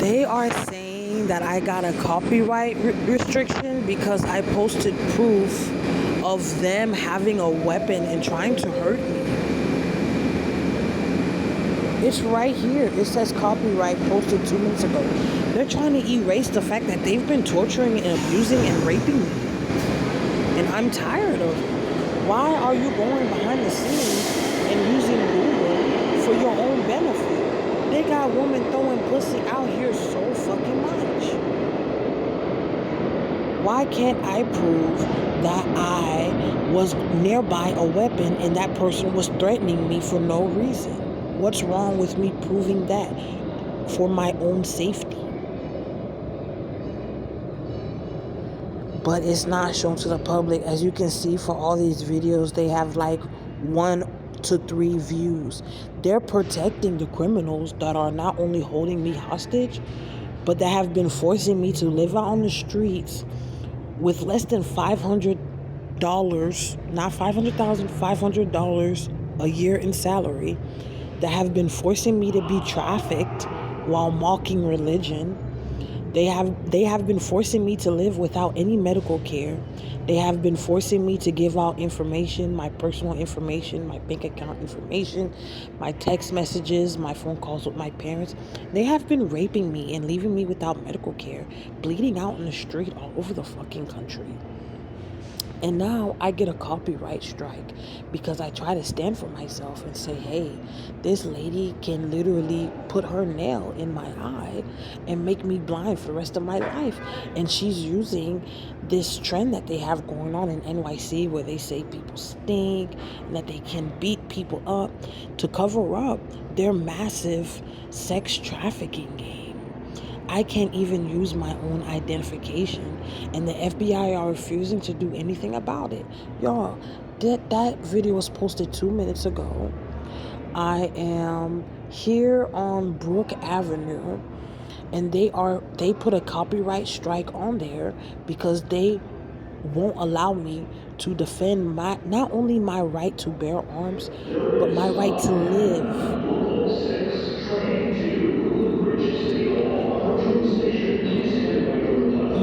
They are saying that I got a copyright restriction because I posted proof of them having a weapon and trying to hurt me. It's right here. It says copyright posted 2 minutes ago. They're trying to erase the fact that they've been torturing and abusing and raping me. And I'm tired of it. Why are you going behind the scenes and using Google for your own benefit? They got women throwing pussy out here so fucking much. Why can't I prove that I was nearby a weapon and that person was threatening me for no reason? What's wrong with me proving that for my own safety? But it's not shown to the public. As you can see, for all these videos, they have like 1 to 3 views. They're protecting the criminals that are not only holding me hostage, but that have been forcing me to live out on the streets with less than $500, not $500,000, $500 a year in salary, that have been forcing me to be trafficked while mocking religion. They have been forcing me to live without any medical care. They have been forcing me to give out information, my personal information, my bank account information, my text messages, my phone calls with my parents. They have been raping me and leaving me without medical care, bleeding out in the street all over the fucking country. And now I get a copyright strike because I try to stand for myself and say, hey, this lady can literally put her nail in my eye and make me blind for the rest of my life. And she's using this trend that they have going on in NYC where they say people stink and that they can beat people up to cover up their massive sex trafficking game. I can't even use my own identification, and the FBI are refusing to do anything about it. Y'all, that video was posted 2 minutes ago. I am here on Brook Avenue, and they put a copyright strike on there because they won't allow me to defend not only my right to bear arms, but my right to live.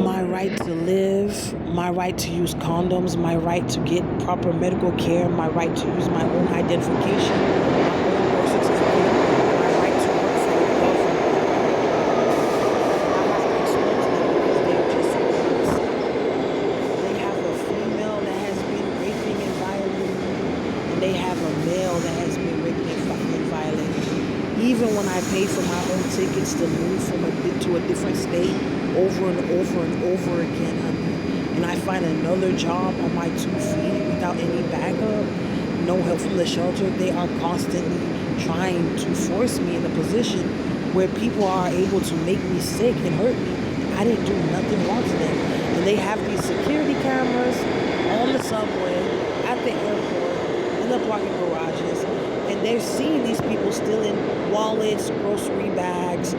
My right to live, my right to use condoms, my right to get proper medical care, my right to use my own identification, my own birth certificate, my right to work for the government. I have to expose them because they're just words. They have a female that has been raping and violating me, and they have a male that has been raping and violating me. Even when I pay for my own tickets to move to a different state over and over and over again, and I find another job on my 2 feet without any backup, no help from the shelter, they are constantly trying to force me in a position where people are able to make me sick and hurt me. I didn't do nothing wrong to them. And they have these security cameras on the subway, at the airport, in the parking garages, and they're seeing these people stealing wallets, grocery bags,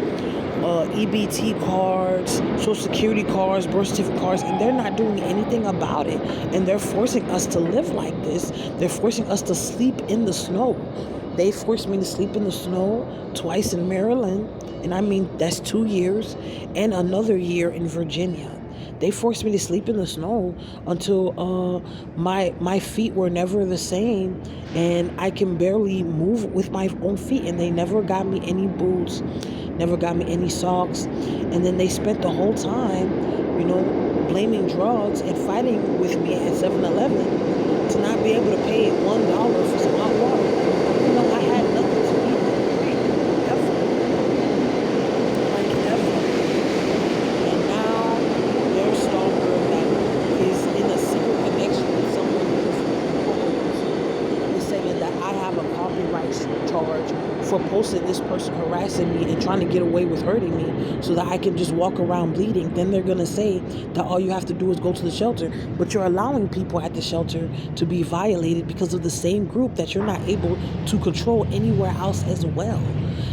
EBT cards, social security cards, birth certificate cards, and they're not doing anything about it. And they're forcing us to live like this. They're forcing us to sleep in the snow. They forced me to sleep in the snow twice in Maryland, and I mean that's 2 years, and another year in Virginia. They forced me to sleep in the snow until my feet were never the same, and I can barely move with my own feet. And they never got me any boots, never got me any socks. And then they spent the whole time, blaming drugs and fighting with me at 7-Eleven to not be able to pay $1 for some hot water. I had nothing to eat that week, ever. Like, ever. And now their stalker that is in a secret connection with someone is saying that I have a copyright charge for posting this person harassing me and trying to get away with hurting me so that I can just walk around bleeding. Then they're going to say that all you have to do is go to the shelter, but you're allowing people at the shelter to be violated because of the same group that you're not able to control anywhere else as well.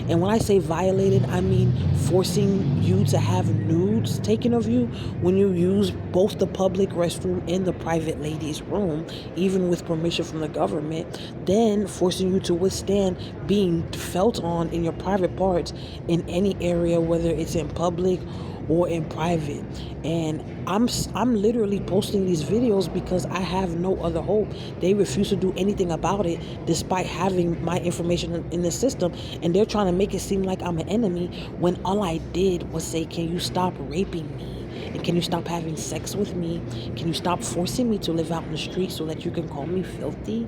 And when I say violated, I mean forcing you to have nudes taken of you when you use both the public restroom and the private ladies' room, even with permission from the government, then forcing you to withstand being felt on in your private private parts in any area, whether it's in public or in private. And I'm literally posting these videos because I have no other hope. They refuse to do anything about it despite having my information in the system, and they're trying to make it seem like I'm an enemy when all I did was say, can you stop raping me? And can you stop having sex with me? Can you stop forcing me to live out in the street so that you can call me filthy?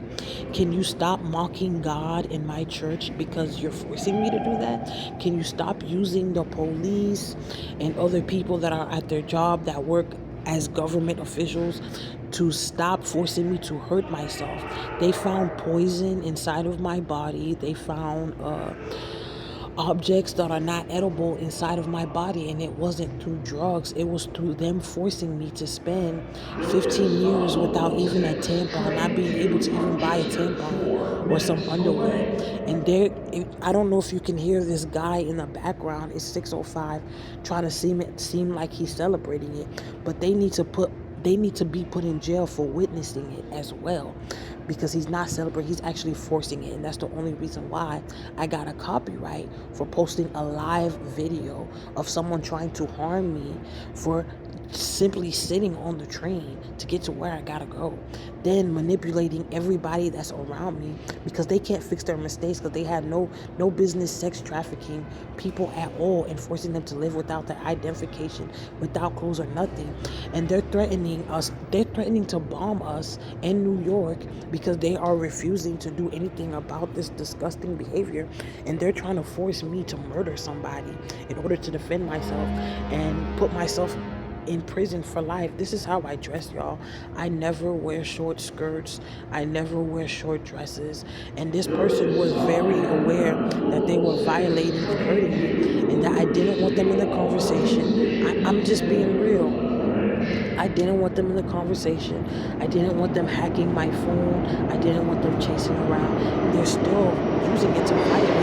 Can you stop mocking God in my church because you're forcing me to do that? Can you stop using the police and other people that are at their job that work as government officials to stop forcing me to hurt myself? They found poison inside of my body. They found objects that are not edible inside of my body, and it wasn't through drugs. It was through them forcing me to spend 15 years without even a tampon, not being able to even buy a tampon or some underwear. And there, I don't know if you can hear this guy in the background. It's 6:05, trying to seem like he's celebrating it, but they need to be put in jail for witnessing it as well, because he's not celebrating, he's actually forcing it. And that's the only reason why I got a copyright for posting a live video of someone trying to harm me for simply sitting on the train to get to where I gotta go, then manipulating everybody that's around me because they can't fix their mistakes, because they had no business sex trafficking people at all and forcing them to live without their identification, without clothes or nothing. And they're threatening us, they're threatening to bomb us in New York because they are refusing to do anything about this disgusting behavior, and they're trying to force me to murder somebody in order to defend myself and put myself in prison for life. This is how I dress, y'all. I never wear short skirts. I never wear short dresses. And this person was very aware that they were violating and hurting me, and that I didn't want them in the conversation. I'm just being real. I didn't want them in the conversation. I didn't want them hacking my phone. I didn't want them chasing around. And they're still using it to violate